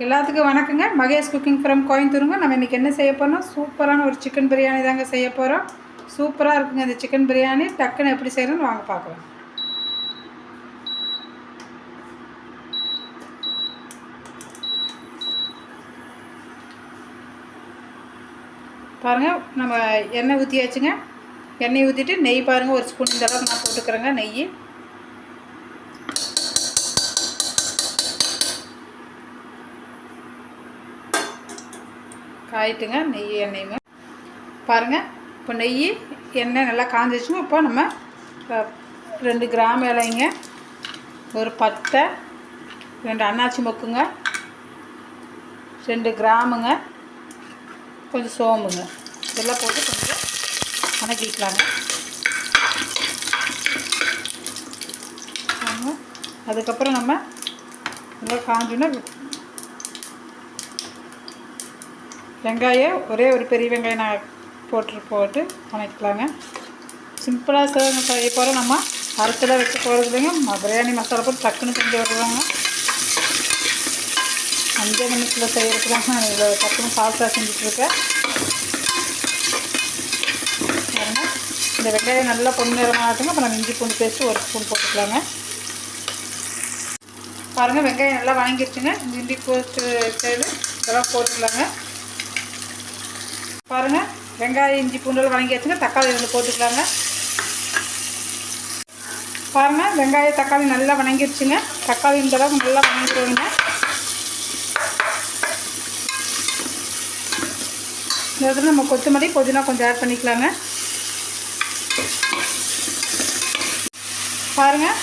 எல்லாத்துக்கும் வணக்கங்க. Mahesh cooking from கோயம்புத்தூருங்க. நம்ம இன்றைக்கி என்ன செய்ய போகிறோம், சூப்பரான ஒரு சிக்கன் பிரியாணி தாங்க செய்ய போகிறோம். சூப்பராக இருக்குங்க இந்த சிக்கன் பிரியாணி. டக்குன்னு எப்படி செய்யணும்னு வாங்க பார்க்கலாம். பாருங்கள், நம்ம எண்ணெய் ஊற்றியாச்சுங்க. எண்ணெய் ஊற்றிட்டு நெய் பாருங்கள், ஒரு ஸ்பூன் இந்த அளவுக்கு நான் போட்டுக்கிறேங்க நெய். காயிட்டுங்க நெய் எண்ணெயுமே பாருங்கள். இப்போ நெய் எண்ணெய் நல்லா காஞ்சிச்சுங்க. இப்போ நம்ம 2 கிராம் இலைங்க, ஒரு பட்டை, 2 அன்னாச்சி மொக்குங்க, 2 கிராமுங்க, கொஞ்சம் சோம்புங்க, இதெல்லாம் போட்டு கொஞ்சம் வணக்கிக்கலாங்க. அதுக்கப்புறம் நம்ம நல்லா காஞ்சோன்னா வெங்காயம், ஒரே ஒரு பெரிய வெங்காயம் நான் போட்டு வணக்கிக்கலாங்க. சிம்பிளாக செய்ய போகிற நம்ம அரைச்செல்லாம் வச்சு போகிறது இல்லைங்க. பிரியாணி மசாலா போட்டு டக்குன்னு செஞ்சு வருவாங்க. 5 நிமிஷத்தில் செய்கிறதுக்கு தான் நான் இதில் டக்குன்னு ஃபாஸ்ட்டாக செஞ்சுட்ருக்கேன். பாருங்கள், இந்த வெங்காயம் நல்லா பொன்னிறமாகட்டுங்க. அப்போ நம்ம இஞ்சி பூண்டு பேஸ்ட்டு 1 ஸ்பூன் போட்டுக்கலாங்க. பாருங்கள், வெங்காயம் நல்லா வணங்கிடுச்சுங்க. இஞ்சி பேஸ்ட்டு சைடு இதெல்லாம் போட்டுக்கலாங்க. பாருங்கள், வெங்காயம் இஞ்சி பூண்டெல்லாம் வணங்கியாச்சுங்க. தக்காளி 2 போட்டுக்கலாங்க. பாருங்கள், வெங்காயம் தக்காளி நல்லா வணங்கிடுச்சுங்க. தக்காளி இந்த அளவுக்கு நல்லா வணங்கிடுவோங்க. இந்த இடத்துல நம்ம கொத்தமல்லி புதினா கொஞ்சம் ஆட் பண்ணிக்கலாங்க. பாருங்கள்,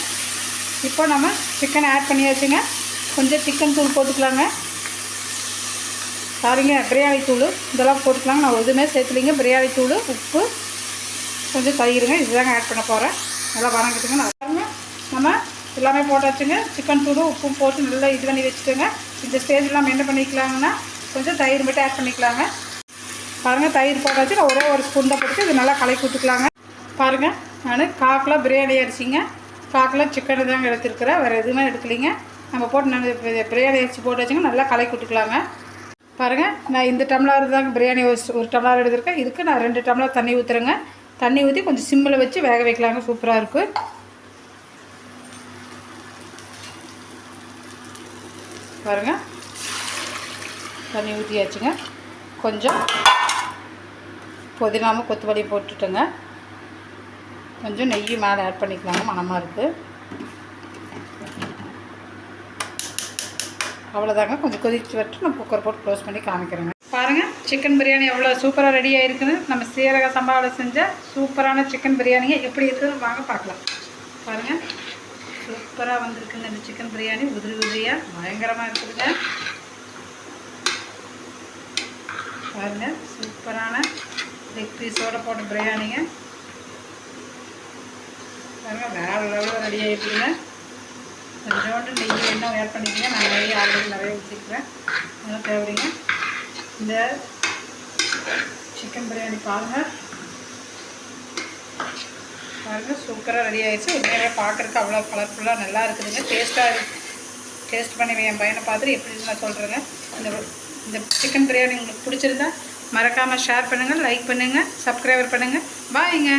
இப்போ நம்ம சிக்கனை ஆட் பண்ணியாச்சுங்க. கொஞ்சம் சிக்கன் தூள் போட்டுக்கலாங்க. சாரிங்க, பிரியாணி தூள் இதெல்லாம் போட்டுக்கலாங்க. நான் எதுவுமே சேர்த்துலிங்க. பிரியாணி தூள், உப்பு, கொஞ்சம் தயிருங்க, இதுதாங்க ஆட் பண்ண போகிறேன். நல்லா வணங்கிட்டுங்க. பாருங்கள், நம்ம எல்லாமே போட்டாச்சுங்க. சிக்கன் தூள் உப்பும் போட்டு நல்லா இது பண்ணி வச்சுட்டுங்க. இந்த ஸ்டேஜில் நம்ம என்ன பண்ணிக்கலாங்கன்னா கொஞ்சம் தயிர் மட்டும் ஆட் பண்ணிக்கலாங்க. பாருங்கள், தயிர் போட்டாச்சு. நான் ஒரே ஒரு ஸ்பூன் தான் போட்டு இது நல்லா கலக்கி விட்டுக்கலாங்க. பாருங்கள், நான் 1/4 கிலோ பிரியாணி அரிசிங்க, 1/4 கிலோ சிக்கன் தாங்க எடுத்துருக்குறேன். வேறு எதுவுமே எடுக்கலிங்க. நம்ம போட்டு நான் பிரியாணி அரிசி போட்டு வச்சுங்க, நல்லா கலக்கி விட்டுக்கலாங்க. பாருங்கள், நான் இந்த டம்ளர் தாங்க பிரியாணி ஒரு டம்ளர் எடுத்துருக்கேன். இதுக்கு நான் 2 டம்ளர் தண்ணி ஊற்றுறேங்க. தண்ணி ஊற்றி கொஞ்சம் சிம்மில் வச்சு வேக வைக்கலாங்க. சூப்பராக இருக்குது. பாருங்கள், தண்ணி ஊற்றியாச்சுங்க. கொஞ்சம் புதினாவும் கொத்தமல்லி போட்டுட்டுங்க. கொஞ்சம் நெய் மேலே ஆட் பண்ணிக்கலாங்க. மணமாக இருக்குது. அவ்வளோதாங்க. கொஞ்சம் கொதிச்சு வச்சு நான் குக்கர் போட்டு க்ளோஸ் பண்ணி காமிக்கிறேங்க. பாருங்கள், சிக்கன் பிரியாணி எவ்வளோ சூப்பராக ரெடி ஆகிருக்குன்னு. நம்ம சீரக சம்பாவில் செஞ்ச சூப்பரான சிக்கன் பிரியாணிங்க எப்படி இருக்குதுன்னு வாங்க பார்க்கலாம். பாருங்கள், சூப்பராக வந்திருக்குங்க இந்த சிக்கன் பிரியாணி. உதிரியாக பயங்கரமாக இருக்குதுங்க. பாருங்கள், சூப்பரான லெக் பீஸோடு போட்ட பிரியாணிங்க. பாருங்கள், வேறு லெவலில் ரெடி ஆகிருக்குதுங்க. கொஞ்சோண்டு நெய் வேணும் ஆட் பண்ணிக்கங்க. நான் நெய் ஆல்ரெடி நிறைய ஊற்றிக்கிறேன், அதெல்லாம் தேவைங்க. இந்த சிக்கன் பிரியாணி பாருங்கள், சூப்பராக ரெடி ஆகிடுச்சு. உண்மையிலே பார்க்குறதுக்கு அவ்வளோ கலர்ஃபுல்லாக நல்லா இருக்குதுங்க. டேஸ்ட் பண்ணி என் பையனை பார்த்துட்டு எப்படின்னு நான் சொல்கிறேங்க. இந்த சிக்கன் பிரியாணி உங்களுக்கு பிடிச்சிருந்தா மறக்காமல் ஷேர் பண்ணுங்கள், லைக் பண்ணுங்கள், சப்ஸ்கிரைபர் பண்ணுங்கள். பாய்ங்க.